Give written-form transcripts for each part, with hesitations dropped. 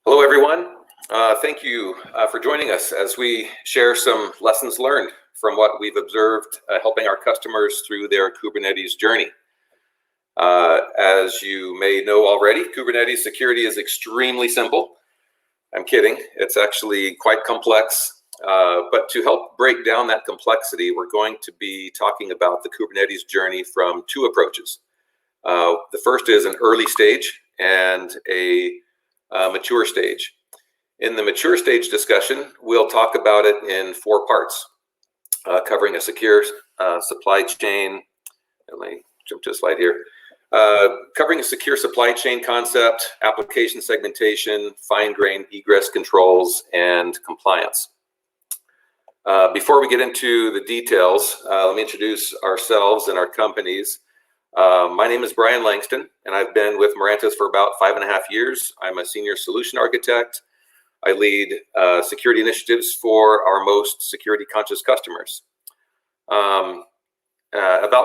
Hello, everyone. Thank you for joining us as we share some lessons learned from what we've observed helping our customers through their Kubernetes journey. As you may know already, Kubernetes security is extremely simple. I'm kidding. It's actually quite complex. But to help break down that complexity, we're going to be talking about the Kubernetes journey from two approaches. The first is an early stage and a mature stage. In the mature stage discussion, we'll talk about it in four parts, covering a secure supply chain. Let me jump to a slide here. Covering a secure supply chain concept, application segmentation, fine-grained egress controls, and compliance. Before we get into the details, let me introduce ourselves and our companies. My name is Brian Langston, and I've been with Mirantis for about 5.5 years. I'm a senior solution architect. I lead security initiatives for our most security-conscious customers. About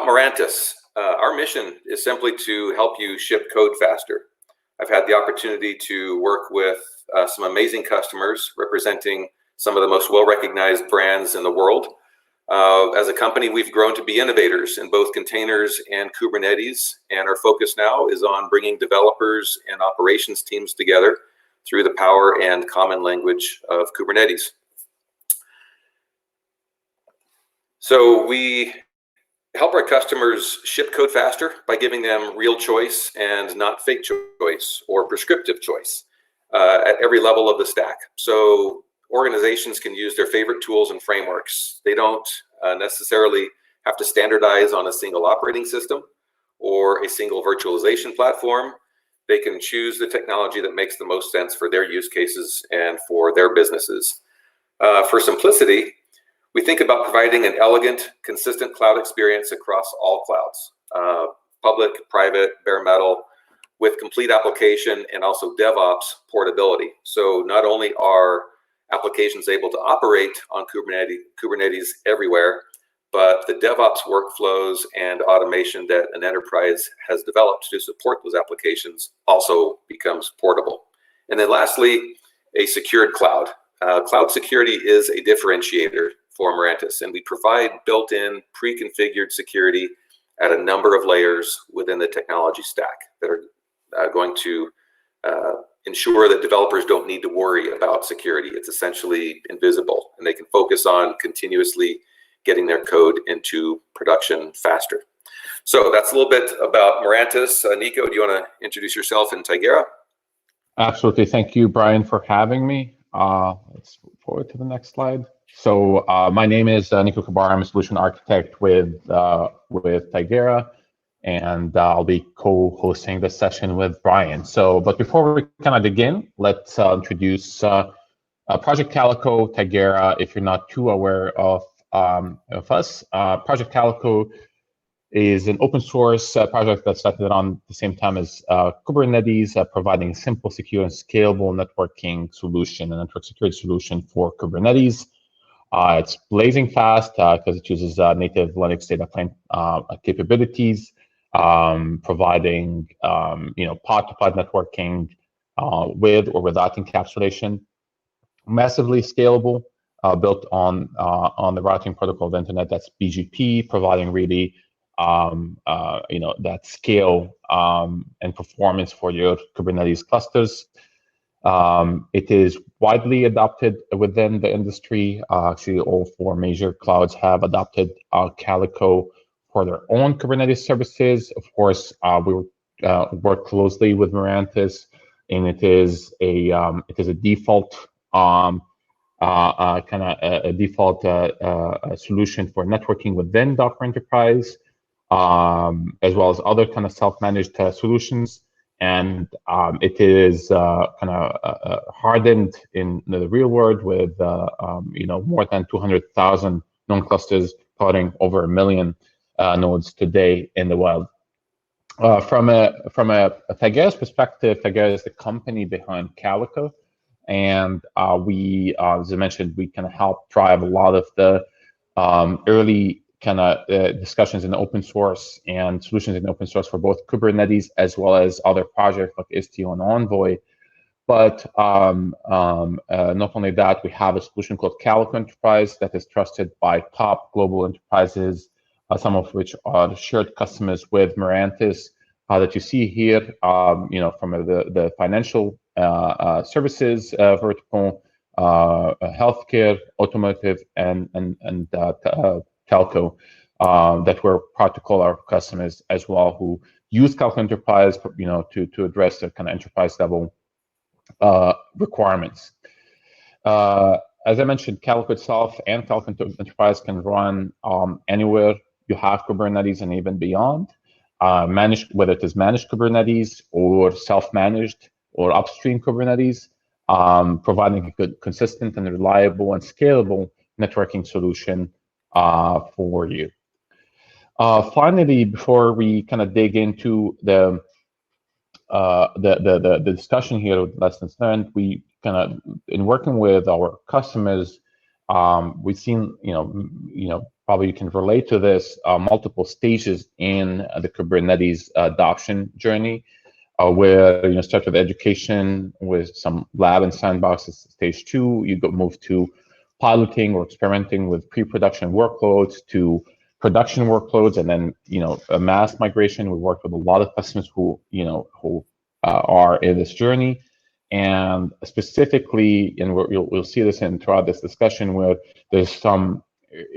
Mirantis, our mission is simply to help you ship code faster. I've had the opportunity to work with some amazing customers representing some of the most well-recognized brands in the world. As a company, we've grown to be innovators in both containers and Kubernetes, and our focus now is on bringing developers and operations teams together through the power and common language of Kubernetes. So we help our customers ship code faster by giving them real choice and not fake choice or prescriptive choice at every level of the stack. So organizations can use their favorite tools and frameworks. They don't necessarily have to standardize on a single operating system or a single virtualization platform. They can choose the technology that makes the most sense for their use cases and for their businesses. For simplicity, we think about providing an elegant, consistent cloud experience across all clouds, public, private, bare metal, with complete application and also DevOps portability. So not only are applications able to operate on Kubernetes everywhere, but the DevOps workflows and automation that an enterprise has developed to support those applications also becomes portable. And then lastly, a secured cloud. Cloud security is a differentiator for Mirantis, and we provide built-in, pre-configured security at a number of layers within the technology stack that are going to ensure that developers don't need to worry about security. It's essentially invisible, and they can focus on continuously getting their code into production faster. So that's a little bit about Mirantis. Nico, do you want to introduce yourself and Tigera? Absolutely. Thank you, Brian, for having me. Let's move forward to the next slide. So my name is Nico Kabar. I'm a solution architect with Tigera, and I'll be co-hosting this session with Brian. So, but before we kind of begin, let's introduce Project Calico, Tigera. If you're not too aware of us, Project Calico is an open source project that started on the same time as Kubernetes, providing simple, secure, and scalable networking solution, a network security solution for Kubernetes. It's blazing fast because it uses native Linux data plane capabilities, providing pod-to-pod networking with or without encapsulation, massively scalable, built on the routing protocol of the internet. That's BGP, providing really that scale and performance for your Kubernetes clusters. It is widely adopted within the industry. Actually, all four major clouds have adopted Calico for their own Kubernetes services. Of course, we work closely with Mirantis, and it is a default a default solution for networking within Docker Enterprise, as well as other kind of self-managed solutions. And it is hardened in the real world with more than 200,000 known clusters, powering over 1 million nodes today in the wild. From a Tigera's perspective, Tigera is the company behind Calico, and we, as I mentioned, we kind of help drive a lot of the early discussions in open source and solutions in open source for both Kubernetes as well as other projects like Istio and Envoy. But not only that, we have a solution called Calico Enterprise that is trusted by top global enterprises, some of which are shared customers with Mirantis that you see here. From the financial services vertical, healthcare, automotive, and telco that we're proud to call our customers as well, who use Calico Enterprise, to address the kind of enterprise level requirements. As I mentioned, Calico itself and Calico Enterprise can run anywhere you have Kubernetes and even beyond. Whether it is managed Kubernetes or self-managed or upstream Kubernetes, providing a good, consistent and reliable and scalable networking solution for you. Finally, before we kind of dig into the discussion here with lessons learned, we kind of, in working with our customers, we've seen, probably you can relate to this, multiple stages in the Kubernetes adoption journey, where start with education with some lab and sandboxes. Stage 2, you move to piloting or experimenting with pre-production workloads to production workloads, and then a mass migration. We worked with a lot of customers who are in this journey, and specifically, and we'll see this throughout this discussion, where there's some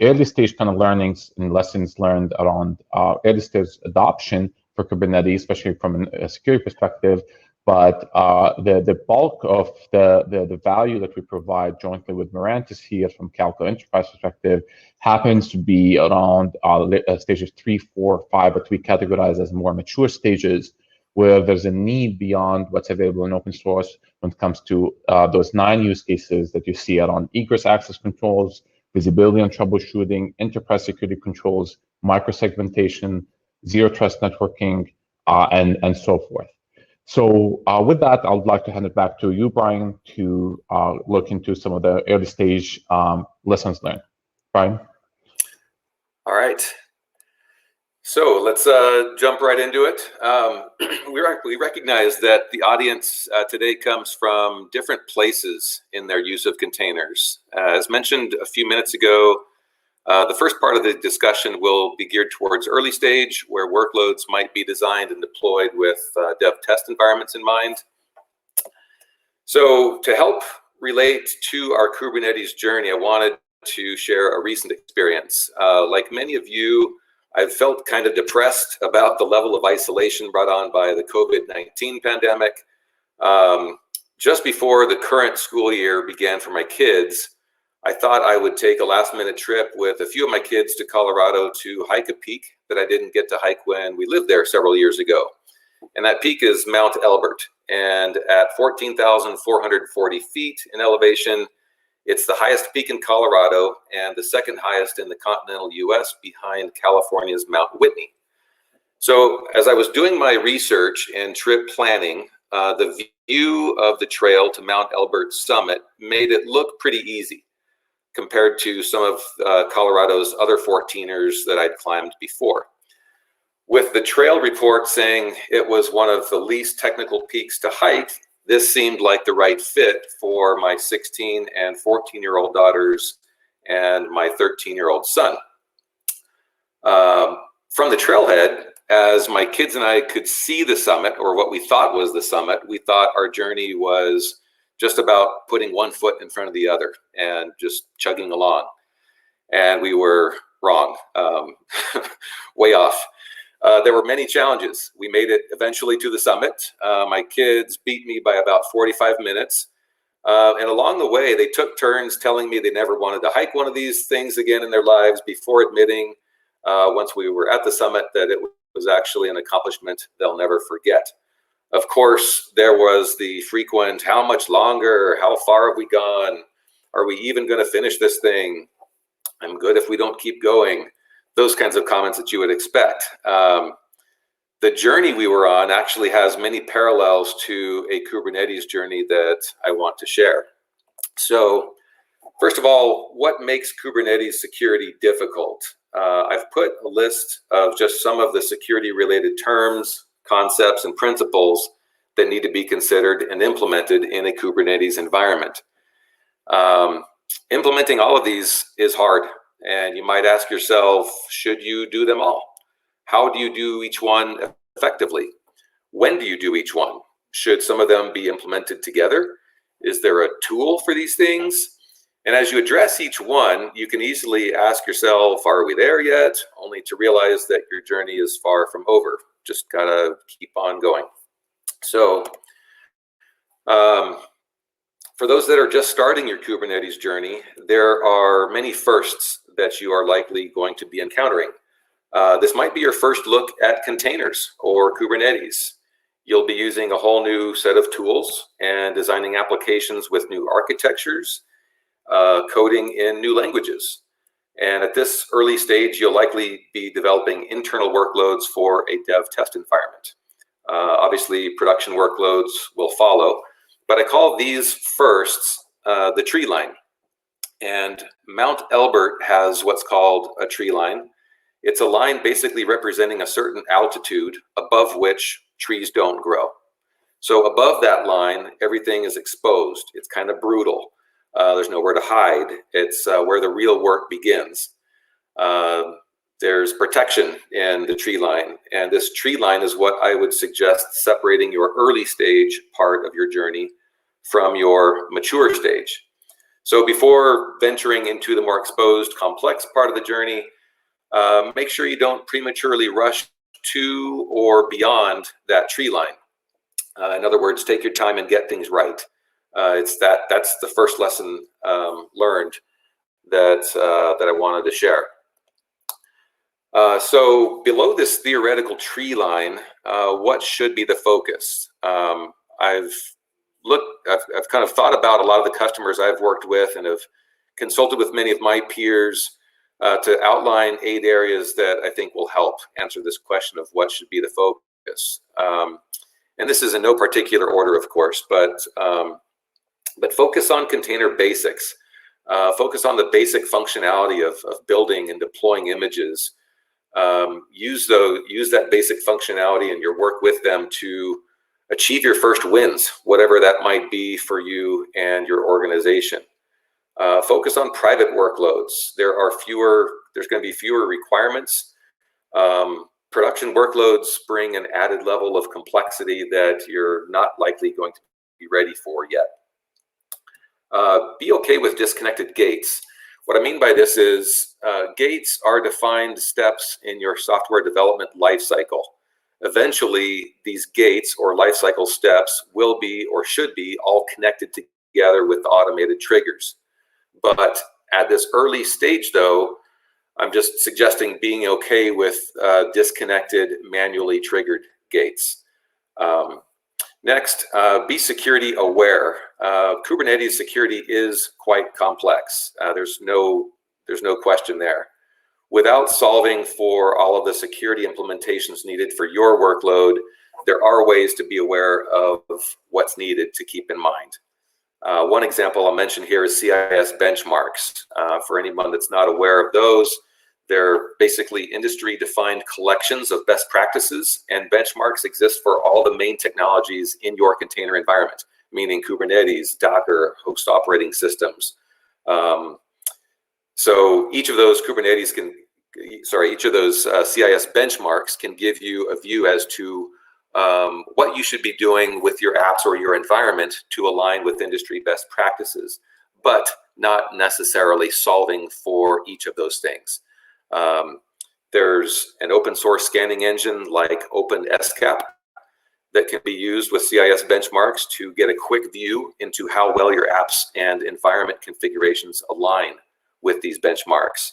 early stage kind of learnings and lessons learned around early stage adoption for Kubernetes, especially from a security perspective. But the bulk of the value that we provide jointly with Mirantis here from Calico Enterprise perspective happens to be around stages 3, 4, 5, but we categorize as more mature stages, where there's a need beyond what's available in open source when it comes to those 9 use cases that you see around egress access controls, visibility and troubleshooting, enterprise security controls, micro-segmentation, zero trust networking, and so forth. So with that, I would like to hand it back to you, Brian, to look into some of the early stage lessons learned. Brian? All right. So let's jump right into it. We recognize that the audience today comes from different places in their use of containers. As mentioned a few minutes ago, the first part of the discussion will be geared towards early stage, where workloads might be designed and deployed with dev test environments in mind. So to help relate to our Kubernetes journey, I wanted to share a recent experience. Like many of you, I've felt kind of depressed about the level of isolation brought on by the COVID-19 pandemic. Just before the current school year began for my kids, I thought I would take a last-minute trip with a few of my kids to Colorado to hike a peak that I didn't get to hike when we lived there several years ago. And that peak is Mount Elbert. And at 14,440 feet in elevation, it's the highest peak in Colorado and the second highest in the continental US, behind California's Mount Whitney. So as I was doing my research and trip planning, the view of the trail to Mount Elbert summit made it look pretty easy compared to some of Colorado's other 14ers that I'd climbed before. With the trail report saying it was one of the least technical peaks to hike, this seemed like the right fit for my 16 and 14-year-old daughters and my 13-year-old son. From the trailhead, as my kids and I could see the summit, or what we thought was the summit, we thought our journey was just about putting one foot in front of the other and just chugging along. And we were wrong, way off. There were many challenges. We made it eventually to the summit. My kids beat me by about 45 minutes. And along the way, they took turns telling me they never wanted to hike one of these things again in their lives, before admitting, once we were at the summit, that it was actually an accomplishment they'll never forget. Of course, there was the frequent, how much longer? How far have we gone? Are we even going to finish this thing? I'm good if we don't keep going. Those kinds of comments that you would expect. The journey we were on actually has many parallels to a Kubernetes journey that I want to share. So first of all, what makes Kubernetes security difficult? I've put a list of just some of the security related terms, concepts, and principles that need to be considered and implemented in a Kubernetes environment. Implementing all of these is hard, and you might ask yourself, should you do them all? How do you do each one effectively? When do you do each one? Should some of them be implemented together? Is there a tool for these things? And as you address each one, you can easily ask yourself, are we there yet? Only to realize that your journey is far from over. Just gotta keep on going. So, for those that are just starting your Kubernetes journey, there are many firsts that you are likely going to be encountering. This might be your first look at containers or Kubernetes. You'll be using a whole new set of tools and designing applications with new architectures, coding in new languages. And at this early stage, you'll likely be developing internal workloads for a dev test environment. Obviously, production workloads will follow, but I call these firsts the tree line. And Mount Elbert has what's called a tree line. It's a line basically representing a certain altitude above which trees don't grow. So above that line, everything is exposed. It's kind of brutal. There's nowhere to hide. It's where the real work begins. There's protection in the tree line, and this tree line is what I would suggest separating your early stage part of your journey from your mature stage. So before venturing into the more exposed, complex part of the journey, make sure you don't prematurely rush to or beyond that tree line. In other words, take your time and get things right. That's the first lesson learned that I wanted to share. So below this theoretical tree line, what should be the focus? I've kind of thought about a lot of the customers I've worked with and have consulted with many of my peers to outline 8 areas that I think will help answer this question of what should be the focus. And this is in no particular order, of course, but focus on container basics. Focus on the basic functionality of building and deploying images. Use that basic functionality and your work with them to achieve your first wins, whatever that might be for you and your organization. Focus on private workloads. There's going to be fewer requirements. Production workloads bring an added level of complexity that you're not likely going to be ready for yet. Be okay with disconnected gates. What I mean by this is gates are defined steps in your software development lifecycle. Eventually, these gates or lifecycle steps will be or should be all connected together with automated triggers. But at this early stage, though, I'm just suggesting being okay with disconnected, manually triggered gates. Next, be security aware. Kubernetes security is quite complex. There's no question there. Without solving for all of the security implementations needed for your workload, there are ways to be aware of what's needed to keep in mind. One example I'll mention here is CIS benchmarks. For anyone that's not aware of those, they're basically industry-defined collections of best practices, and benchmarks exist for all the main technologies in your container environment, meaning Kubernetes, Docker, host operating systems. So each of those CIS benchmarks can give you a view as to what you should be doing with your apps or your environment to align with industry best practices, but not necessarily solving for each of those things. There's an open source scanning engine like OpenSCAP that can be used with CIS benchmarks to get a quick view into how well your apps and environment configurations align with these benchmarks.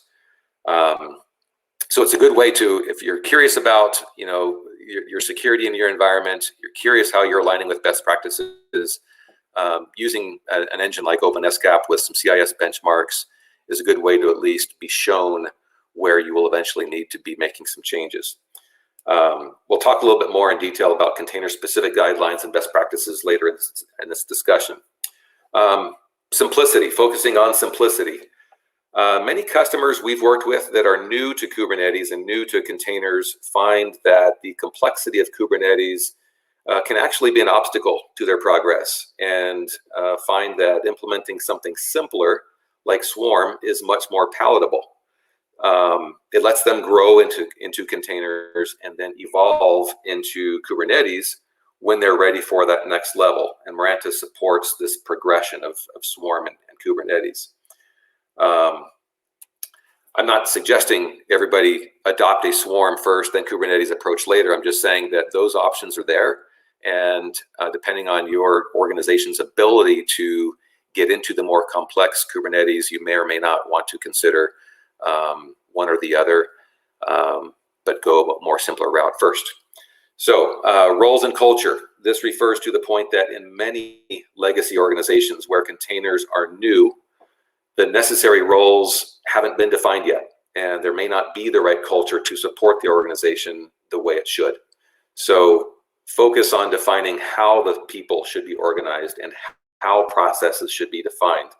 So it's a good way to, if you're curious about, your security in your environment, you're curious how you're aligning with best practices, using an engine like OpenSCAP with some CIS benchmarks is a good way to at least be shown where you will eventually need to be making some changes. We'll talk a little bit more in detail about container-specific guidelines and best practices later in this discussion. Simplicity, focusing on simplicity. Many customers we've worked with that are new to Kubernetes and new to containers find that the complexity of Kubernetes can actually be an obstacle to their progress, and find that implementing something simpler like Swarm is much more palatable. It lets them grow into containers and then evolve into Kubernetes when they're ready for that next level. And Mirantis supports this progression of Swarm and Kubernetes. I'm not suggesting everybody adopt a Swarm first, then Kubernetes approach later. I'm just saying that those options are there. And depending on your organization's ability to get into the more complex Kubernetes, you may or may not want to consider one or the other, but go a more simpler route first. So roles and culture. This refers to the point that in many legacy organizations where containers are new, the necessary roles haven't been defined yet, and there may not be the right culture to support the organization the way it should. So focus on defining how the people should be organized and how processes should be defined.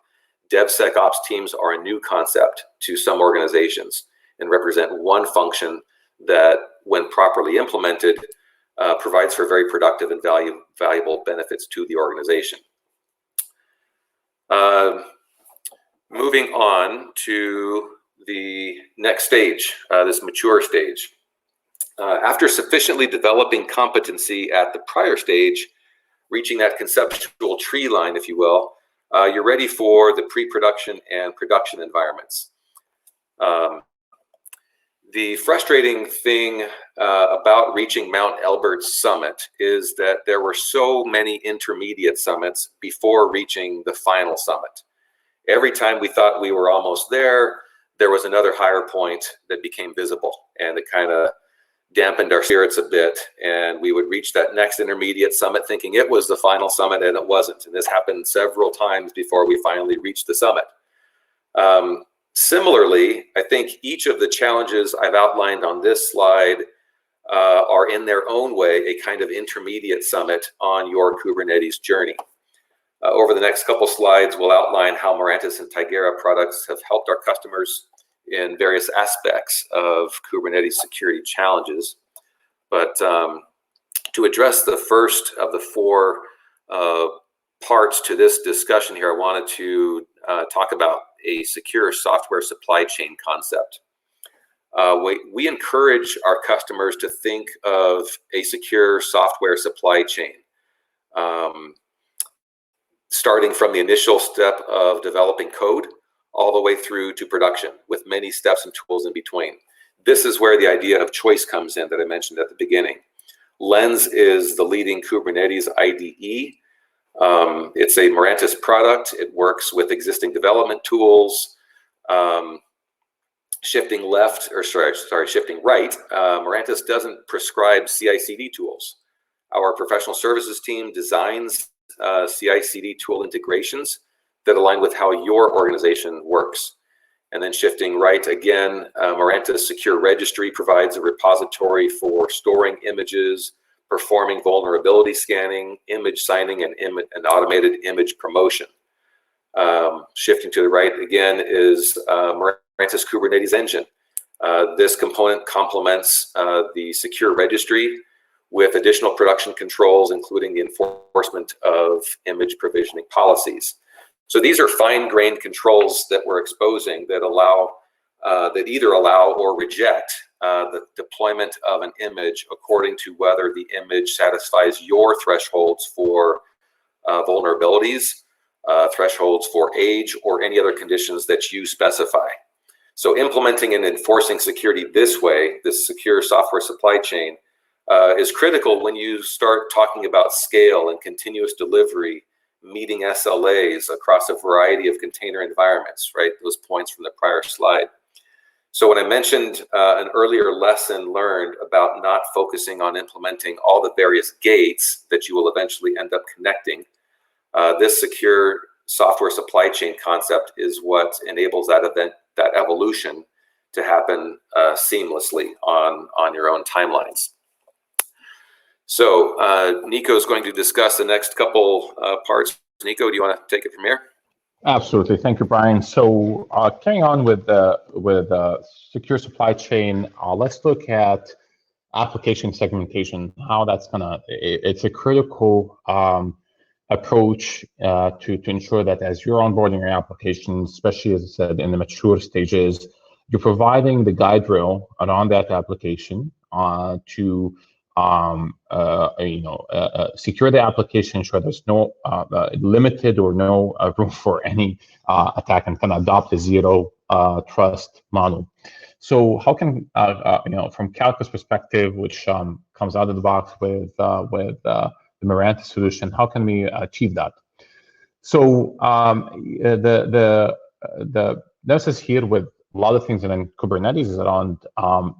DevSecOps teams are a new concept to some organizations and represent one function that, when properly implemented, provides for very productive and valuable benefits to the organization. Moving on to the next stage, this mature stage. After sufficiently developing competency at the prior stage, reaching that conceptual tree line, if you will, you're ready for the pre-production and production environments. The frustrating thing about reaching Mount Elbert's summit is that there were so many intermediate summits before reaching the final summit. Every time we thought we were almost there, there was another higher point that became visible, and it kind of dampened our spirits a bit, and we would reach that next intermediate summit thinking it was the final summit, and it wasn't. And this happened several times before we finally reached the summit. Similarly, I think each of the challenges I've outlined on this slide are in their own way a kind of intermediate summit on your Kubernetes journey. Over the next couple slides, we'll outline how Mirantis and Tigera products have helped our customers in various aspects of Kubernetes security challenges. But to address the first of the four parts to this discussion here, I wanted to talk about a secure software supply chain concept. We encourage our customers to think of a secure software supply chain, starting from the initial step of developing code all the way through to production, with many steps and tools in between. This is where the idea of choice comes in that I mentioned at the beginning. Lens is the leading Kubernetes IDE. It's a Mirantis product. It works with existing development tools. Shifting right, Mirantis doesn't prescribe CI/CD tools. Our professional services team designs CI/CD tool integrations that align with how your organization works. And then shifting right again, Mirantis Secure Registry provides a repository for storing images, performing vulnerability scanning, image signing, and automated image promotion. Shifting to the right again is Mirantis Kubernetes Engine. This component complements the Secure Registry with additional production controls, including the enforcement of image provisioning policies. So these are fine-grained controls that we're exposing that either allow or reject the deployment of an image according to whether the image satisfies your thresholds for vulnerabilities, thresholds for age, or any other conditions that you specify. So implementing and enforcing security this way, this secure software supply chain, is critical when you start talking about scale and continuous delivery, meeting SLAs across a variety of container environments, right? Those points from the prior slide. So when I mentioned an earlier lesson learned about not focusing on implementing all the various gates that you will eventually end up connecting, this secure software supply chain concept is what enables that evolution to happen seamlessly on your own timelines. So Nico is going to discuss the next couple parts. Nico, do you want to take it from here? Absolutely, thank you, Brian. So carrying on with secure supply chain, let's look at application segmentation, how that's it's a critical approach to ensure that as you're onboarding your application, especially as I said in the mature stages, you're providing the guide rail around that application to secure the application, ensure there's no limited or no room for any attack, and kind of adopt a zero trust model. So how can from Calico's perspective, which comes out of the box with the Mirantis solution, how can we achieve that? So the nemesis here with a lot of things in Kubernetes is around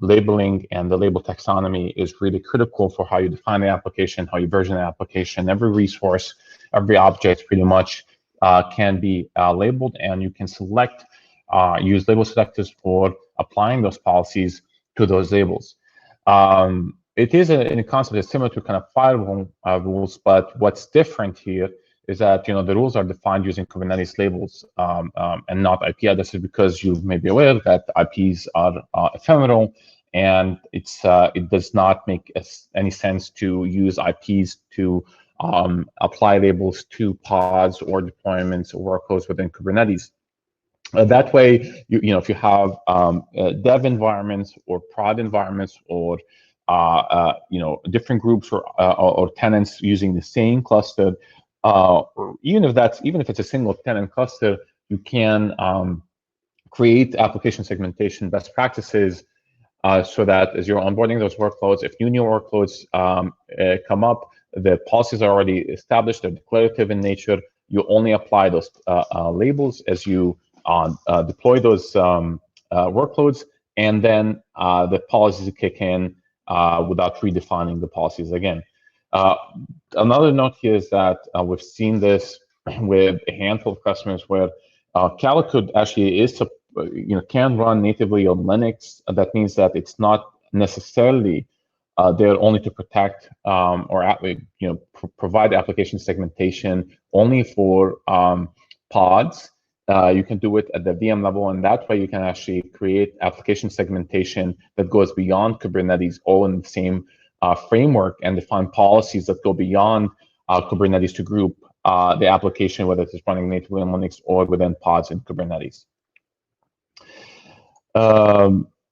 labeling, and the label taxonomy is really critical for how you define the application, how you version the application. Every resource, every object pretty much can be labeled, and you can select, use label selectors for applying those policies to those labels. It is in a concept that's similar to kind of firewall rules, but what's different here is that the rules are defined using Kubernetes labels and not IP addresses, because you may be aware that IPs are ephemeral, and it does not make any sense to use IPs to apply labels to pods or deployments or workloads within Kubernetes. That way, if you have dev environments or prod environments, or different groups or tenants using the same cluster, or even if it's a single tenant cluster, you can create application segmentation best practices so that as you're onboarding those workloads, if new workloads come up, the policies are already established, they're declarative in nature. You only apply those labels as you deploy those workloads, and then the policies kick in without redefining the policies again. Another note here is that we've seen this with a handful of customers where Calico actually can run natively on Linux. That means that it's not necessarily there only to protect or provide application segmentation only for pods. You can do it at the VM level, and that way you can actually create application segmentation that goes beyond Kubernetes, all in the same framework, and define policies that go beyond Kubernetes to group the application, whether it's running natively on Linux or within pods in Kubernetes.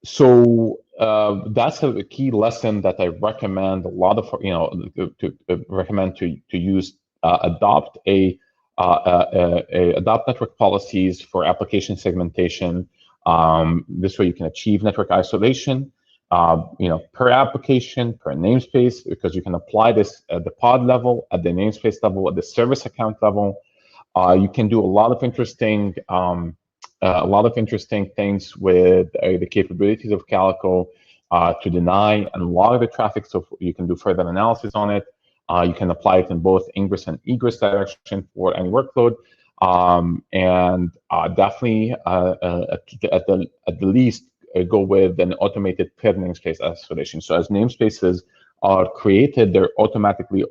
So that's a key lesson that I recommend a lot of to use. Adopt adopt network policies for application segmentation. This way you can achieve network isolation, per application, per namespace, because you can apply this at the pod level, at the namespace level, at the service account level. You can do a lot of interesting things with the capabilities of Calico to deny and log the traffic, so you can do further analysis on it. You can apply it in both ingress and egress direction for any workload, and definitely at the least go with an automated per namespace isolation. So as namespaces are created, they're automatically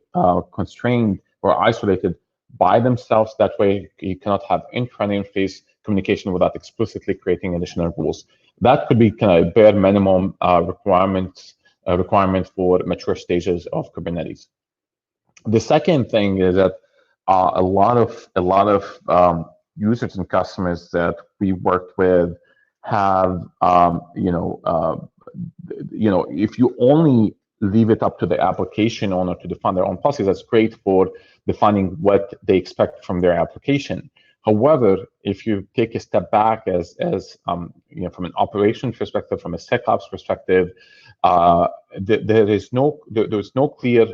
constrained or isolated by themselves. That way, you cannot have intra-namespace communication without explicitly creating additional rules. That could be kind of bare minimum requirement for mature stages of Kubernetes. The second thing is that a lot of users and customers that we worked with have, if you only leave it up to the application owner to define their own policies, that's great for defining what they expect from their application. However, if you take a step back as from an operations perspective, from a SecOps perspective, there's no clear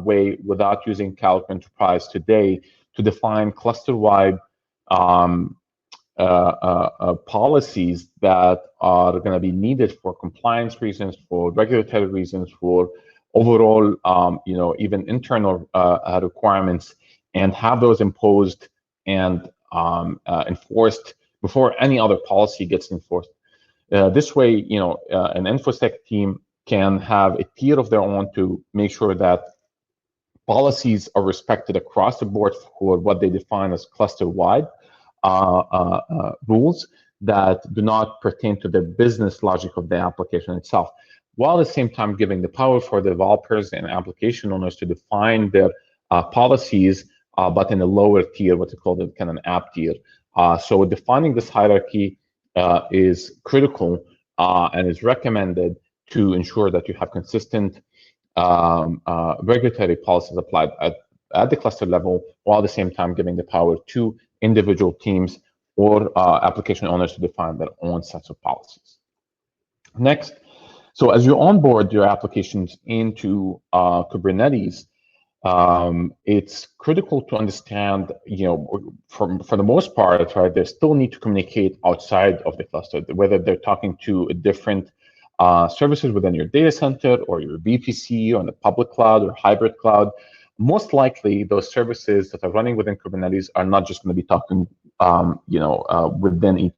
way without using Calico Enterprise today to define cluster-wide policies that are going to be needed for compliance reasons, for regulatory reasons, for overall, even internal requirements, and have those imposed and enforced before any other policy gets enforced. This way, an InfoSec team can have a tier of their own to make sure that policies are respected across the board for what they define as cluster-wide rules that do not pertain to the business logic of the application itself. while at the same time giving the power for developers and application owners to define their policies, but in a lower tier, what's called a kind of an app tier. So defining this hierarchy is critical and is recommended to ensure that you have consistent regulatory policies applied at the cluster level, while at the same time giving the power to individual teams or application owners to define their own sets of policies. Next, so as you onboard your applications into Kubernetes, it's critical to understand, for the most part, right, they still need to communicate outside of the cluster, whether they're talking to a different services within your data center or your VPC on the public cloud or hybrid cloud. Most likely, those services that are running within Kubernetes are not just going to be talking, within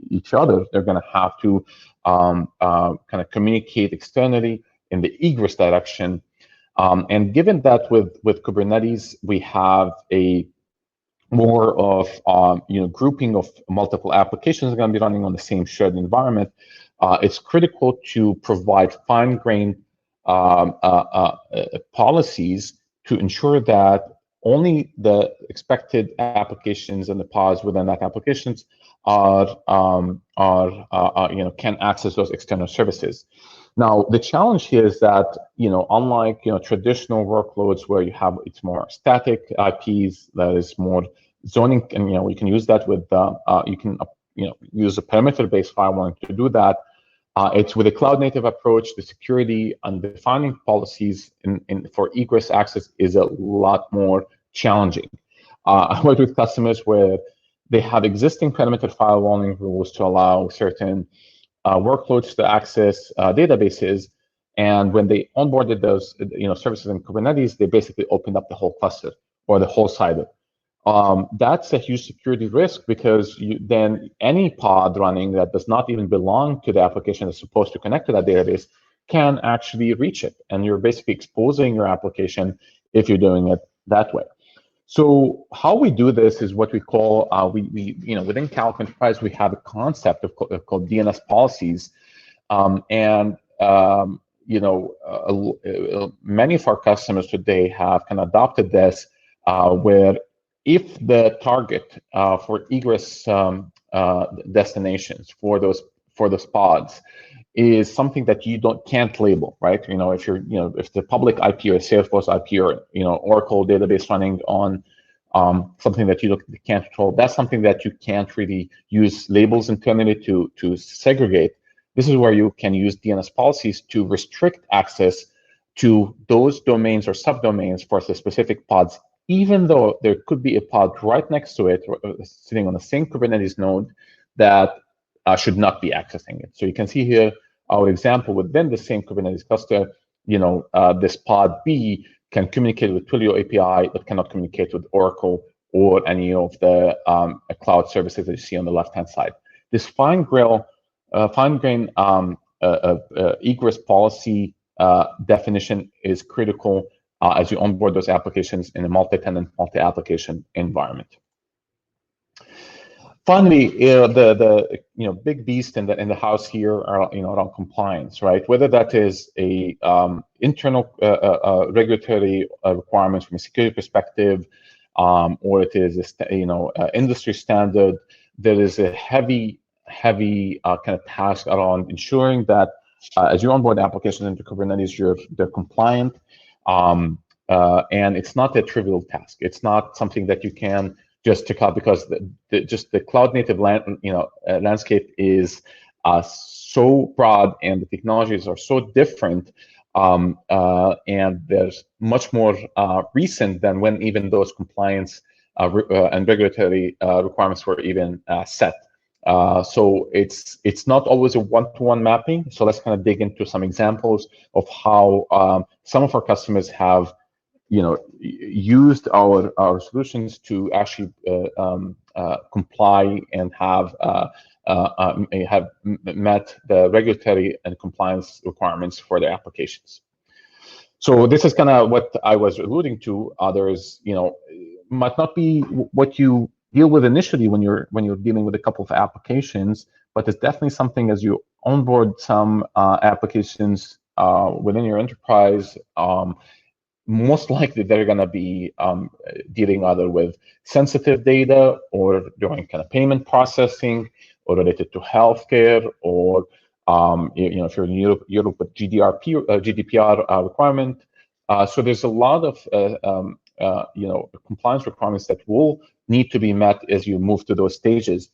each other. They're going to have to kind of communicate externally in the egress direction. And given that with Kubernetes, we have a more of grouping of multiple applications are going to be running on the same shared environment, it's critical to provide fine-grained policies to ensure that only the expected applications and the pods within that applications can access those external services. Now, the challenge here is that, unlike, traditional workloads where you have, it's more static IPs, that is more zoning, and, you can use that with, you can, use a perimeter-based firewalling to do that. It's with a cloud-native approach, the security and defining policies for egress access is a lot more challenging. I work with customers where they have existing perimeter firewalling rules to allow certain workloads to access databases, and when they onboarded those services in Kubernetes, they basically opened up the whole cluster or the whole silo. That's a huge security risk, because then any pod running that does not even belong to the application that's supposed to connect to that database can actually reach it, and you're basically exposing your application if you're doing it that way. So how we do this is what we call, within Calico Enterprise, we have a concept called DNS Policies. Many of our customers today have kind of adopted this, where if the target for egress destinations for those pods is something that you can't label, right? If if the public IP or Salesforce IP or Oracle database running on something that you can't control, that's something that you can't really use labels internally to segregate. This is where you can use DNS policies to restrict access to those domains or subdomains for the specific pods, even though there could be a pod right next to it, sitting on the same Kubernetes node that should not be accessing it. So you can see here our example within the same Kubernetes cluster. This pod B can communicate with Twilio API, but cannot communicate with Oracle or any of the cloud services that you see on the left-hand side. This fine-grained egress policy definition is critical as you onboard those applications in a multi-tenant, multi-application environment. Finally, the big beast in the house here are around compliance, right? Whether that is a internal regulatory requirements from a security perspective, or it is industry standard, there is a heavy kind of task around ensuring that as you onboard applications into Kubernetes, they're compliant, and it's not a trivial task. It's not something that you can just tick out, because the cloud native landscape is so broad and the technologies are so different, and there's much more recent than when even those compliance and regulatory requirements were even set. So it's not always a one-to-one mapping. So let's kind of dig into some examples of how some of our customers have used our solutions to actually comply and have met the regulatory and compliance requirements for their applications. So this is kind of what I was alluding to. Others, might not be what you deal with initially when you're dealing with a couple of applications, but it's definitely something as you onboard some applications within your enterprise, most likely they're going to be dealing either with sensitive data or doing kind of payment processing or related to healthcare, or if you're in Europe with GDPR requirement. So there's a lot of compliance requirements that will need to be met as you move to those stages.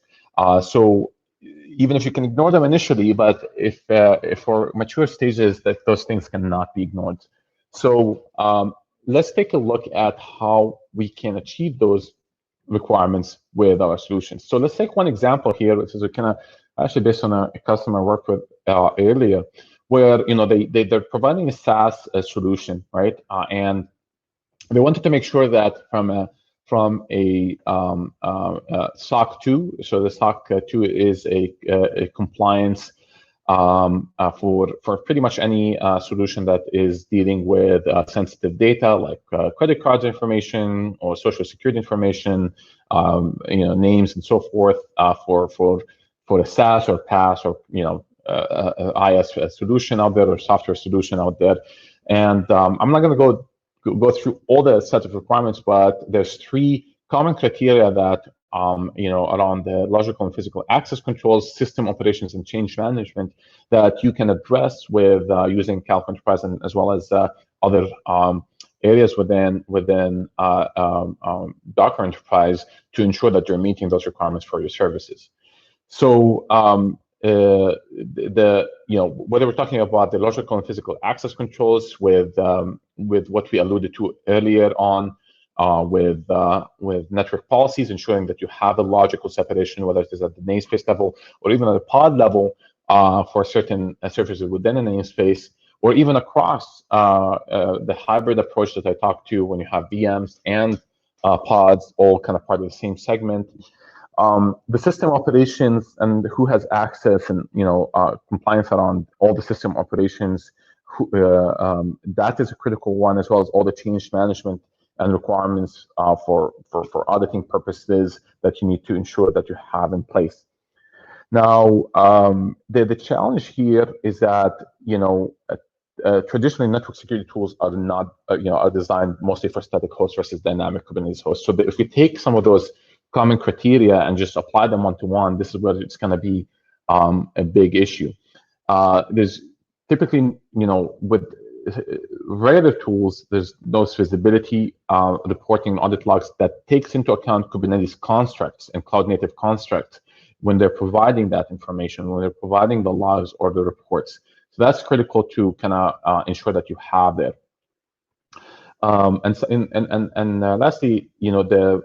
So even if you can ignore them initially, but if for mature stages, that those things cannot be ignored. So let's take a look at how we can achieve those requirements with our solutions. So let's take one example here, which is kind of actually based on a customer I worked with earlier, where they're providing a SaaS solution, right? And they wanted to make sure that from a SOC 2, so the SOC 2 is a compliance for pretty much any solution that is dealing with sensitive data like credit cards information or social security information, names and so forth, for a SaaS or PaaS or IS solution out there or software solution out there. And I'm not going to go through all the set of requirements, but there's 3 common criteria that around the logical and physical access controls, system operations, and change management that you can address with using Calico Enterprise, and as well as other areas within Docker Enterprise to ensure that you're meeting those requirements for your services. So whether we're talking about the logical and physical access controls with what we alluded to earlier on, with network policies, ensuring that you have a logical separation, whether it is at the namespace level or even at the pod level for certain services within a namespace, or even across the hybrid approach that I talked to, when you have VMs and pods all kind of part of the same segment. The system operations and who has access, and compliance around all the system operations, that is a critical one, as well as all the change management and requirements for auditing purposes that you need to ensure that you have in place. Now, the challenge here is that traditionally network security tools are not are designed mostly for static hosts versus dynamic Kubernetes hosts. So if we take some of those common criteria and just apply them one-to-one, this is where it's going to be a big issue. There's typically, with regular tools, there's those visibility reporting audit logs that takes into account Kubernetes constructs and cloud-native constructs when they're providing that information, when they're providing the logs or the reports. So that's critical to kind of ensure that you have there. Lastly, the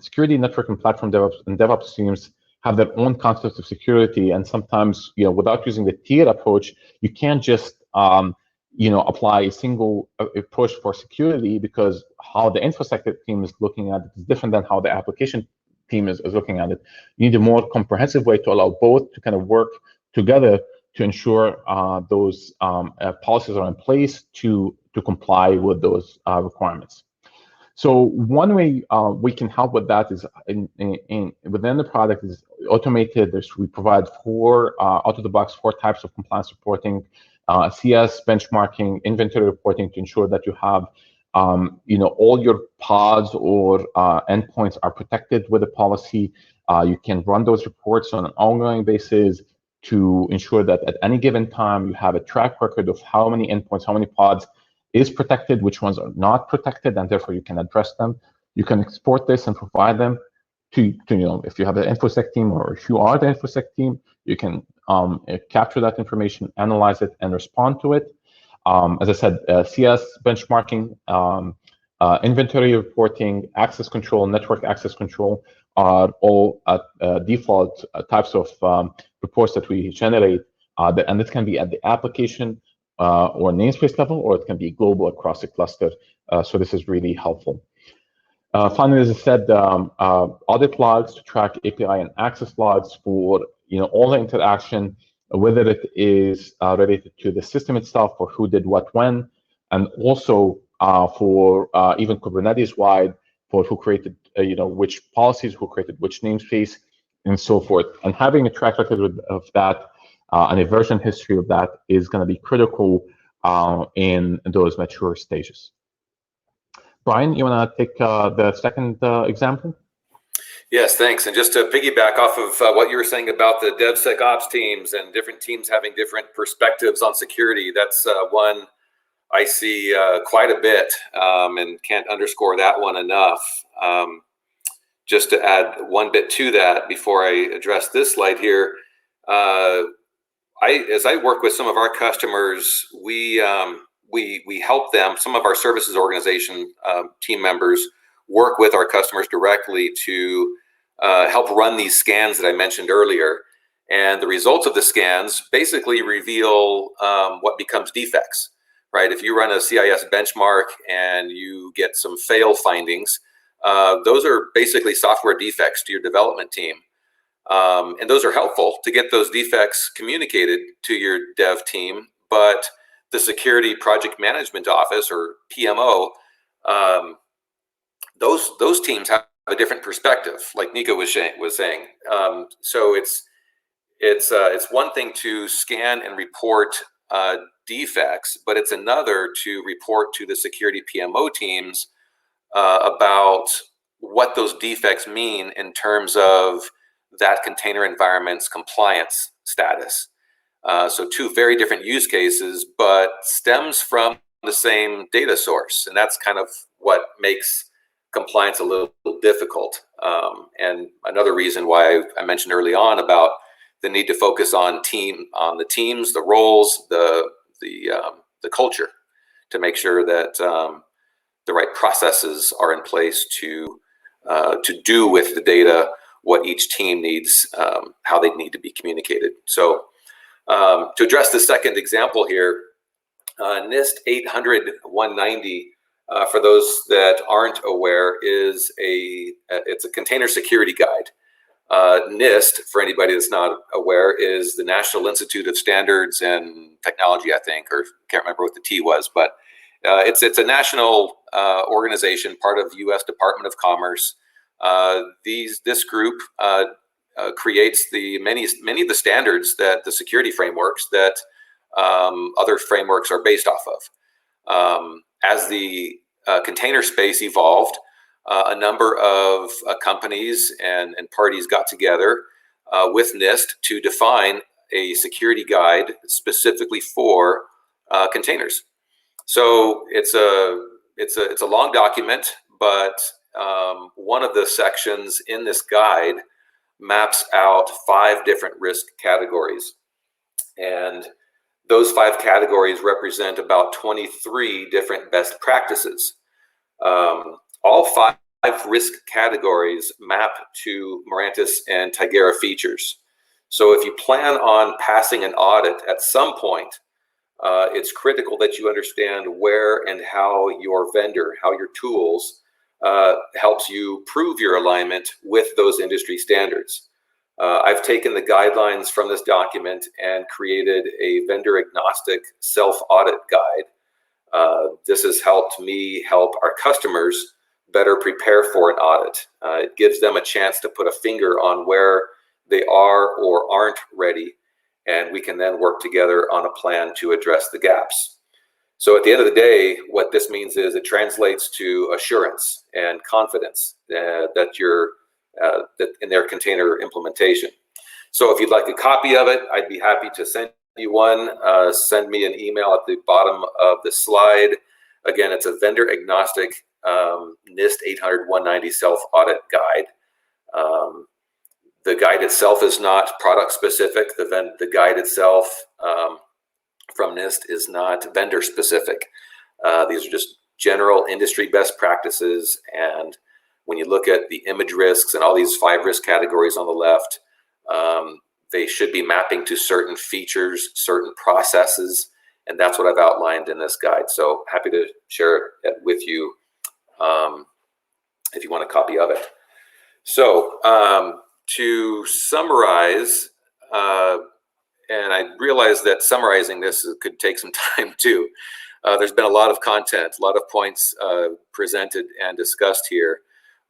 security, network, and platform DevOps teams have their own concepts of security, and sometimes, without using the tiered approach, you can't just apply a single approach for security, because how the InfoSec team is looking at it is different than how the application team is looking at it. You need a more comprehensive way to allow both to kind of work together to ensure those policies are in place to comply with those requirements. So one way we can help with that is within the product is automated. We provide out of the box 4 types of compliance reporting: CS, benchmarking, inventory reporting, to ensure that you have all your pods or endpoints are protected with a policy. You can run those reports on an ongoing basis to ensure that at any given time you have a track record of how many endpoints, how many pods is protected, which ones are not protected, and therefore you can address them. You can export this and provide them to if you have the InfoSec team, or if you are the InfoSec team, you can capture that information, analyze it, and respond to it. As I said, CS, benchmarking, inventory reporting, access control, network access control are all default types of reports that we generate, and it can be at the application or namespace level, or it can be global across the cluster. So this is really helpful. Finally, as I said, audit logs to track API and access logs for all the interaction, whether it is related to the system itself, or who did what when, and also for even Kubernetes wide, for who created which policies, who created which namespace, and so forth. And having a track record of that and a version history of that is going to be critical in those mature stages. Brian, you want to take the second example? Yes, thanks. And just to piggyback off of what you were saying about the DevSecOps teams and different teams having different perspectives on security, that's one I see quite a bit, and can't underscore that one enough. Just to add one bit to that before I address this slide here, as I work with some of our customers, we help them. Some of our services organization team members work with our customers directly to help run these scans that I mentioned earlier. And the results of the scans basically reveal what becomes defects, right? If you run a CIS benchmark and you get some fail findings, those are basically software defects to your development team. And those are helpful to get those defects communicated to your dev team. But the Security Project Management Office, or PMO, those teams have a different perspective, like Nico was saying. So it's one thing to scan and report defects, but it's another to report to the security PMO teams about what those defects mean in terms of that container environment's compliance status. So two very different use cases, but stems from the same data source. And that's kind of what makes compliance a little difficult. And another reason why I mentioned early on about the need to focus on the teams, the roles, the culture, to make sure that the right processes are in place to do with the data what each team needs, how they need to be communicated. So to address the second example here, NIST 800-190, for those that aren't aware, it's a container security guide. NIST, for anybody that's not aware, is the National Institute of Standards and Technology, I think, or can't remember what the T was, but it's a national organization, part of the U.S. Department of Commerce. This group creates many of the standards that the security frameworks that other frameworks are based off of. As the container space evolved, a number of companies and parties got together with NIST to define a security guide specifically for containers. So it's a long document, but one of the sections in this guide maps out 5 different risk categories, and those 5 categories represent about 23 different best practices. All 5 risk categories map to Mirantis and Tigera features. So if you plan on passing an audit at some point, it's critical that you understand where and how your vendor, how your tools helps you prove your alignment with those industry standards. I've taken the guidelines from this document and created a vendor agnostic self-audit guide. This has helped me help our customers better prepare for an audit. It gives them a chance to put a finger on where they are or aren't ready, and we can then work together on a plan to address the gaps. So at the end of the day, what this means is it translates to assurance and confidence that you're that in their container implementation. So if you'd like a copy of it, I'd be happy to send you one. Send me an email at the bottom of the slide. Again, it's a vendor agnostic NIST 800-190 self-audit guide. The guide itself is not product specific. The guide itself from NIST is not vendor specific. These are just general industry best practices. And when you look at the image risks and all these 5 risk categories on the left, they should be mapping to certain features, certain processes. And that's what I've outlined in this guide. So happy to share it with you if you want a copy of it. So to summarize, and I realize that summarizing this could take some time too. There's been a lot of content, a lot of points presented and discussed here.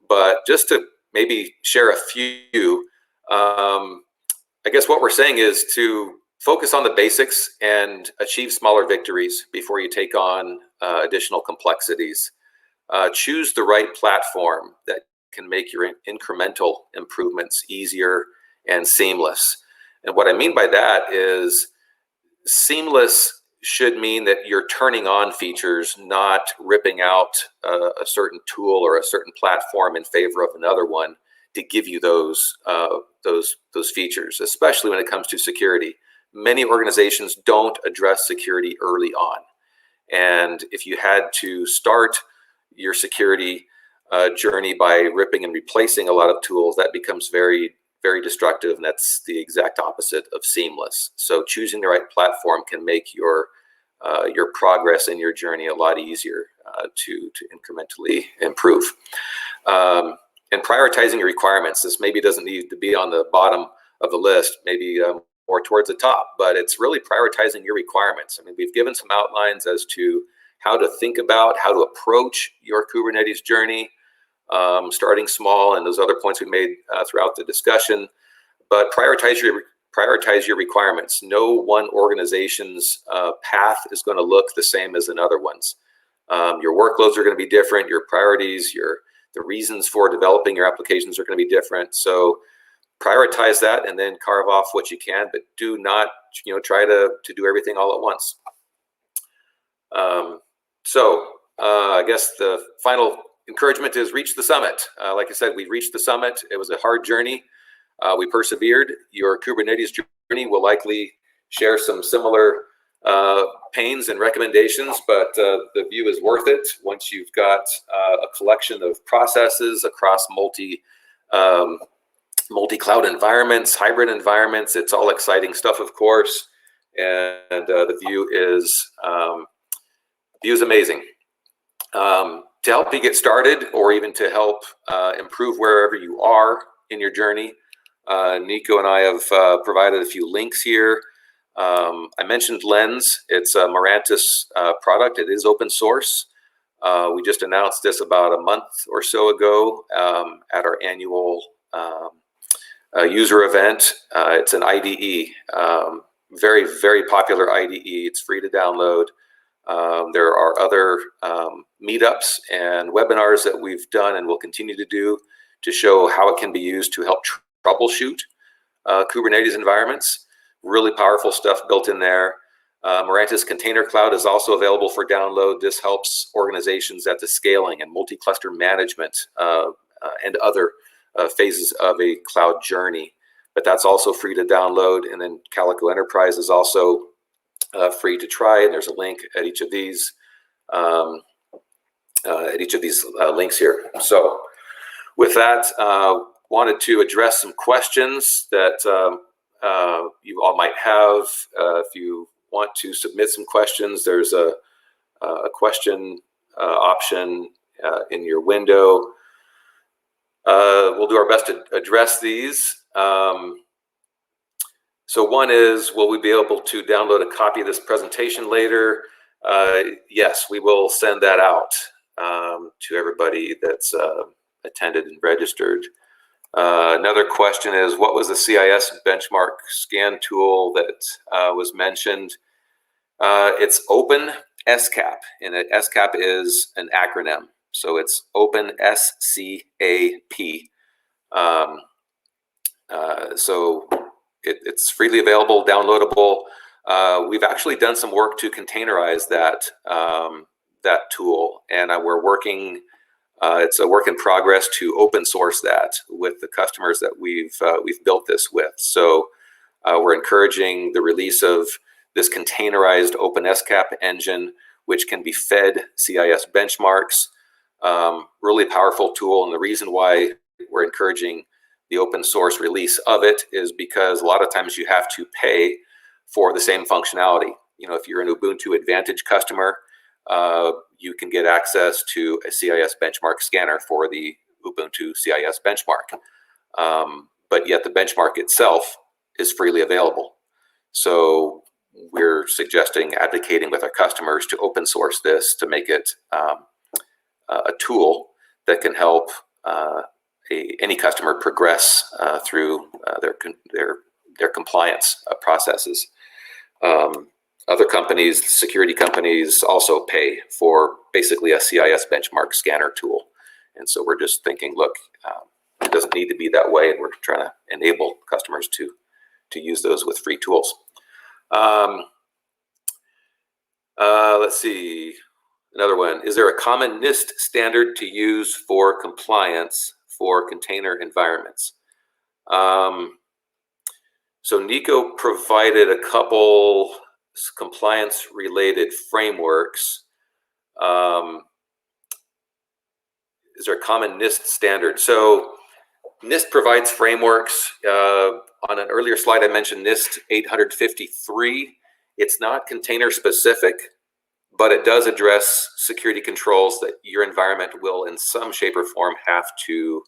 But just to maybe share a few, I guess what we're saying is to focus on the basics and achieve smaller victories before you take on additional complexities. Choose the right platform that can make your incremental improvements easier and seamless. And what I mean by that is seamless should mean that you're turning on features, not ripping out a certain tool or a certain platform in favor of another one to give you those features, especially when it comes to security. Many organizations don't address security early on. And if you had to start your security journey by ripping and replacing a lot of tools, that becomes very, very destructive, and that's the exact opposite of seamless. So choosing the right platform can make your progress in your journey a lot easier to incrementally improve. And prioritizing your requirements. This maybe doesn't need to be on the bottom of the list, maybe more towards the top, but it's really prioritizing your requirements. I mean, we've given some outlines as to how to think about, how to approach your Kubernetes journey, starting small, and those other points we made throughout the discussion. But prioritize your requirements. No one organization's path is going to look the same as another one's. Your workloads are going to be different. Your priorities, the reasons for developing your applications are going to be different. So prioritize that and then carve off what you can, but do not try to do everything all at once. I guess the final encouragement is reach the summit. Like I said, we reached the summit. It was a hard journey. We persevered. Your Kubernetes journey will likely share some similar pains and recommendations, but the view is worth it once you've got a collection of processes across multi-cloud environments, hybrid environments. It's all exciting stuff, of course, and the view is amazing. To help you get started, or even to help improve wherever you are in your journey, Nico and I have provided a few links here. I mentioned Lens. It's a Mirantis product. It is open source. We just announced this about a month or so ago at our annual user event. It's an IDE, very, very popular IDE. It's free to download. There are other meetups and webinars that we've done and will continue to do to show how it can be used to help troubleshoot Kubernetes environments. Really powerful stuff built in there. Mirantis Container Cloud is also available for download. This helps organizations at the scaling and multi-cluster management and other phases of a cloud journey. But that's also free to download. And then Calico Enterprise is also free to try, and there's a link at each of these links here. So with that, wanted to address some questions that you all might have. If you want to submit some questions, there's a question option in your window. We'll do our best to address these. So one is, will we be able to download a copy of this presentation later? Yes, we will send that out to everybody that's attended and registered. Another question is, what was the CIS benchmark scan tool that was mentioned? It's Open SCAP, and SCAP is an acronym. So it's Open SCAP. So it's freely available, downloadable. We've actually done some work to containerize that tool, and we're working. It's a work in progress to open source that with the customers that we've built this with. So we're encouraging the release of this containerized Open SCAP engine, which can be fed CIS benchmarks. Really powerful tool, and the reason why we're encouraging the open source release of it is because a lot of times you have to pay for the same functionality. If you're an Ubuntu Advantage customer, you can get access to a CIS benchmark scanner for the Ubuntu CIS benchmark. But yet the benchmark itself is freely available. So we're advocating with our customers to open source this to make it a tool that can help any customer progress through their compliance processes. Other companies, security companies, also pay for basically a CIS benchmark scanner tool. And so we're just thinking, look, it doesn't need to be that way, and we're trying to enable customers to use those with free tools. Let's see, another one. Is there a common NIST standard to use for compliance for container environments? So Nico provided a couple compliance-related frameworks. Is there a common NIST standard? So NIST provides frameworks. On an earlier slide, I mentioned NIST 853. It's not container specific, but it does address security controls that your environment will in some shape or form have to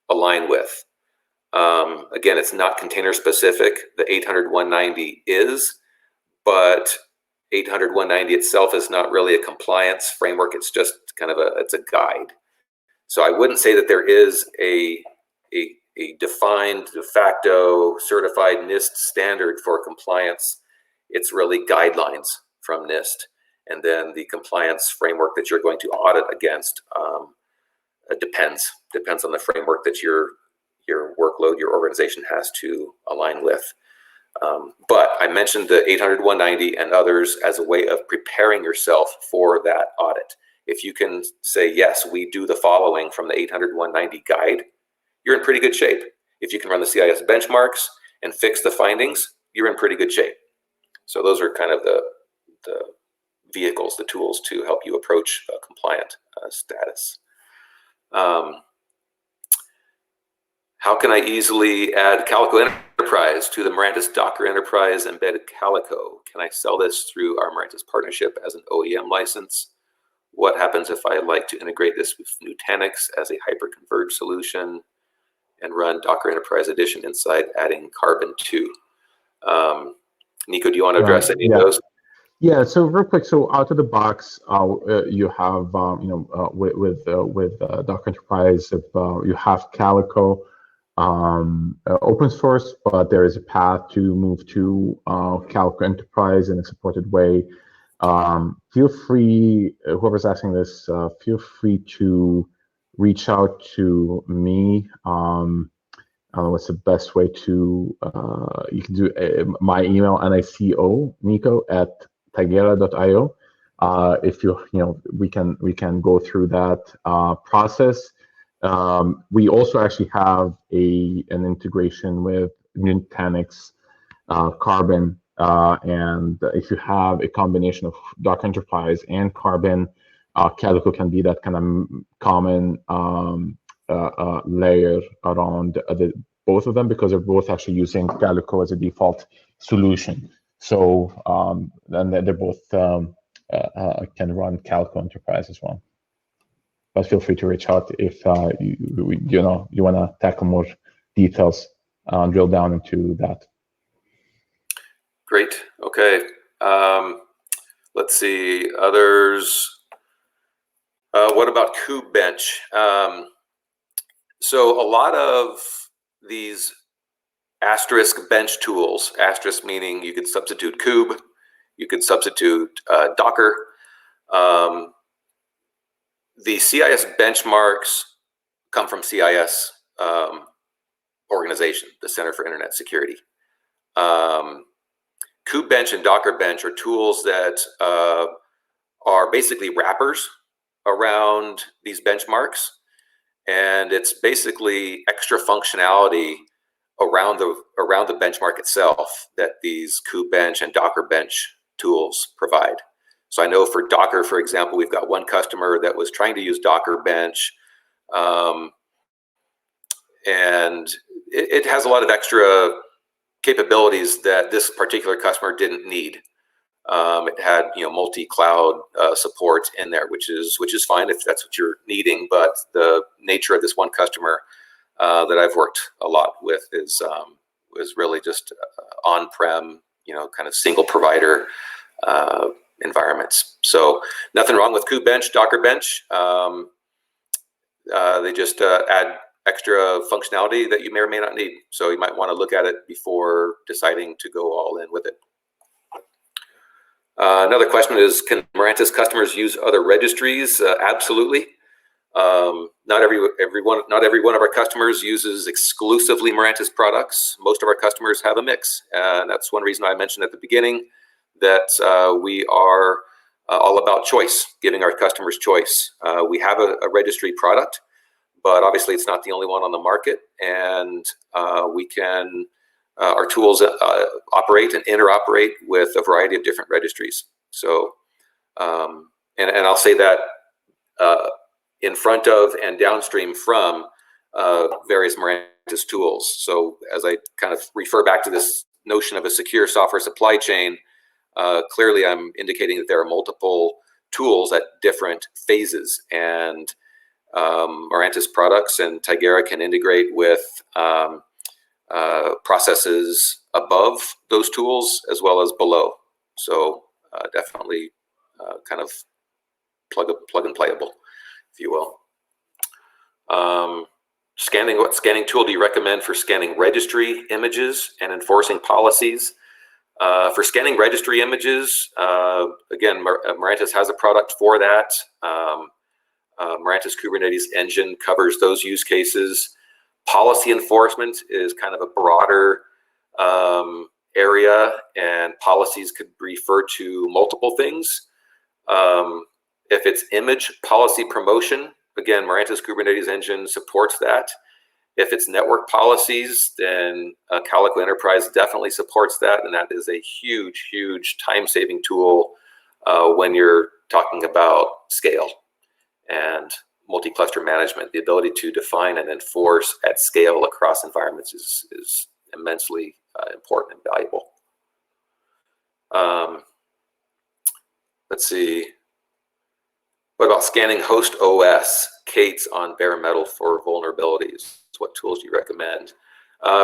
align with. Again, it's not container specific. The 800-190 is, but 800-190 itself is not really a compliance framework. It's just kind of it's a guide. So I wouldn't say that there is a defined, de facto, certified NIST standard for compliance. It's really guidelines from NIST. And then the compliance framework that you're going to audit against depends on the framework that your workload, your organization has to align with. But I mentioned the 800-190 and others as a way of preparing yourself for that audit. If you can say, yes, we do the following from the 800-190 guide, you're in pretty good shape. If you can run the CIS benchmarks and fix the findings, you're in pretty good shape. So those are kind of the vehicles, the tools to help you approach a compliant status. How can I easily add Calico Enterprise to the Mirantis Docker Enterprise embedded Calico? Can I sell this through our Mirantis partnership as an OEM license? What happens if I like to integrate this with Nutanix as a hyper-converged solution and run Docker Enterprise Edition inside, adding Carbon 2? Nico, do you want to address any of those? Yeah, so real quick, so out of the box, you have, with Docker Enterprise, you have Calico, open source, but there is a path to move to Calico Enterprise in a supported way. Feel free, whoever's asking this, feel free to reach out to me. I don't know what's the best way to, you can do my email, nico@tigera.io. If we can go through that process. We also actually have an integration with Nutanix, Carbon, and if you have a combination of Docker Enterprise and Carbon, Calico can be that kind of common layer around both of them, because they're both actually using Calico as a default solution. So then they both can run Calico Enterprise as well. But feel free to reach out if you want to tackle more details, drill down into that. Great. Okay. Let's see. Others. What about Kubench? So a lot of these asterisk bench tools, asterisk meaning you could substitute Kube, you could substitute Docker. The CIS benchmarks come from CIS organization, the Center for Internet Security. Kubench and Docker Bench are tools that are basically wrappers around these benchmarks, and it's basically extra functionality around the benchmark itself that these Kubench and Docker Bench tools provide. So I know for Docker, for example, we've got one customer that was trying to use Docker Bench, and it has a lot of extra capabilities that this particular customer didn't need. It had multi-cloud support in there, which is fine if that's what you're needing. But the nature of this one customer that I've worked a lot with is really just on-prem, kind of single provider environments. So nothing wrong with Kubench, Docker Bench. They just add extra functionality that you may or may not need. So you might want to look at it before deciding to go all in with it. Another question is, can Mirantis customers use other registries? Absolutely. Not every one of our customers uses exclusively Mirantis products. Most of our customers have a mix, and that's one reason I mentioned at the beginning that we are all about choice, giving our customers choice. We have a registry product, but obviously it's not the only one on the market, and our tools operate and interoperate with a variety of different registries. So, and I'll say that in front of and downstream from various Mirantis tools. So as I kind of refer back to this notion of a secure software supply chain, clearly I'm indicating that there are multiple tools at different phases, and Mirantis products and Tigera can integrate with processes above those tools as well as below. So definitely kind of plug and playable, if you will. What scanning tool do you recommend for scanning registry images and enforcing policies? For scanning registry images, again, Mirantis has a product for that. Mirantis Kubernetes engine covers those use cases. Policy enforcement is kind of a broader area, and policies could refer to multiple things. If it's image policy promotion, again, Mirantis Kubernetes engine supports that. If it's network policies, then Calico Enterprise definitely supports that, and that is a huge, huge time-saving tool when you're talking about scale and multi-cluster management. The ability to define and enforce at scale across environments is immensely important and valuable. Let's see. What about scanning host OS, Kates on bare metal for vulnerabilities? What tools do you recommend?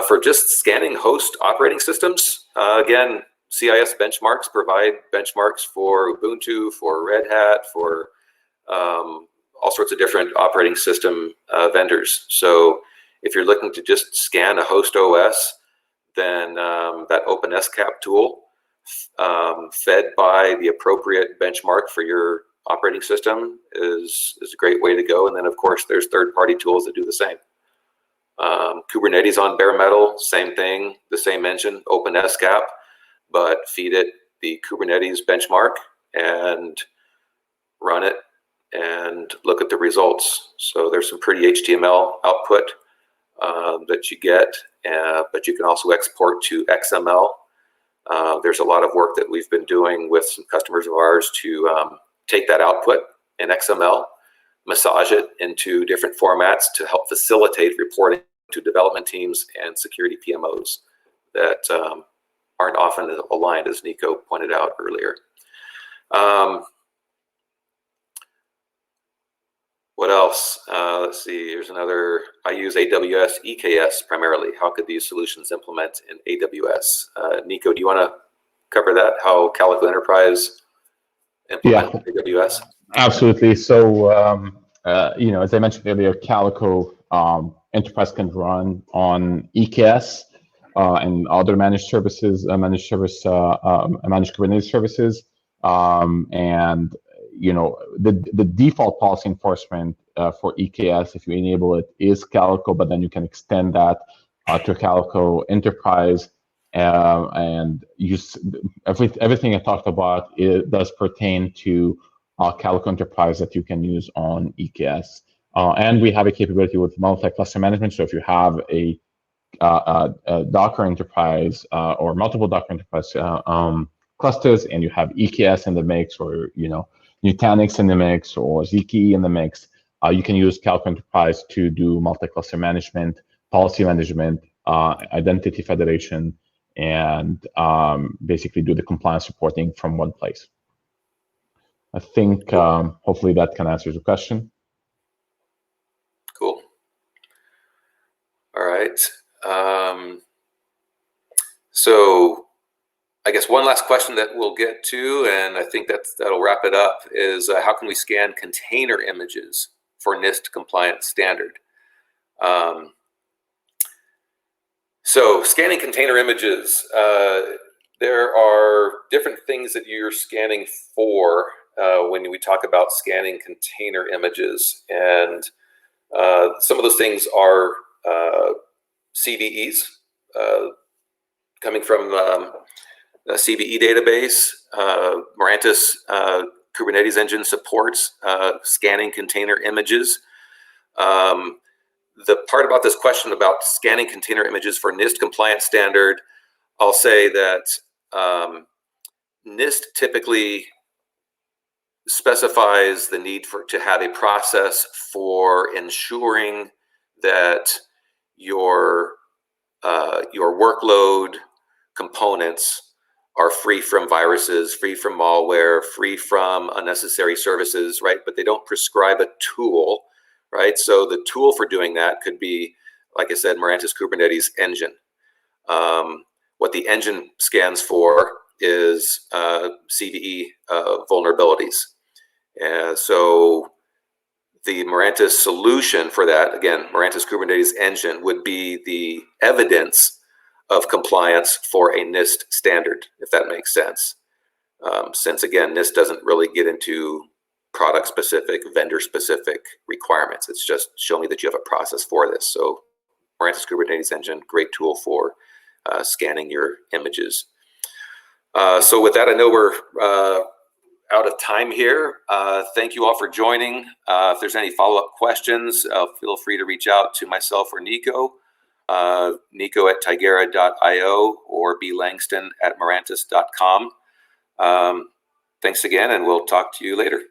For just scanning host operating systems, again, CIS benchmarks provide benchmarks for Ubuntu, for Red Hat, for all sorts of different operating system vendors. So if you're looking to just scan a host OS, then that OpenSCAP tool, fed by the appropriate benchmark for your operating system, is a great way to go. And then, of course, there's third-party tools that do the same. Kubernetes on bare metal, same thing, the same engine, OpenSCAP, but feed it the Kubernetes benchmark and run it and look at the results. So there's some pretty HTML output that you get, but you can also export to XML. There's a lot of work that we've been doing with some customers of ours to take that output in XML, massage it into different formats to help facilitate reporting to development teams and security PMOs that aren't often aligned, as Nico pointed out earlier. What else? Let's see, here's another. I use AWS EKS primarily. How could these solutions implement in AWS? Nico, do you want to cover that? How Calico Enterprise implements AWS? Absolutely. So, as I mentioned earlier, Calico Enterprise can run on EKS and other managed services, managed Kubernetes services, and the default policy enforcement for EKS, if you enable it, is Calico, but then you can extend that to Calico Enterprise, and use everything I talked about. It does pertain to Calico Enterprise that you can use on EKS. And we have a capability with multi-cluster management. So if you have a Docker Enterprise or multiple Docker Enterprise clusters, and you have EKS in the mix, or Nutanix in the mix, or ZKE in the mix, you can use Calico Enterprise to do multi-cluster management, policy management, identity federation, and basically do the compliance reporting from one place. I think hopefully that can answer the question. Cool. All right. So I guess one last question that we'll get to, and I think that'll wrap it up, is how can we scan container images for NIST compliant standard? So scanning container images, there are different things that you're scanning for when we talk about scanning container images. And some of those things are CVEs coming from a CVE database. Mirantis Kubernetes engine supports scanning container images. The part about this question about scanning container images for NIST compliance standard, I'll say that NIST typically specifies the need to have a process for ensuring that your workload components are free from viruses, free from malware, free from unnecessary services, right? But they don't prescribe a tool, right? So the tool for doing that could be, like I said, Mirantis Kubernetes engine. What the engine scans for is CVE vulnerabilities. And so the Mirantis solution for that, again, Mirantis Kubernetes engine, would be the evidence of compliance for a NIST standard, if that makes sense. Since, again, NIST doesn't really get into product-specific, vendor-specific requirements. It's just show me that you have a process for this. So Mirantis Kubernetes engine, great tool for scanning your images. So with that, I know we're out of time here. Thank you all for joining. If there's any follow-up questions, feel free to reach out to myself or Nico. Nico at Tigera.io or blangston at Mirantis.com. Thanks again, and we'll talk to you later.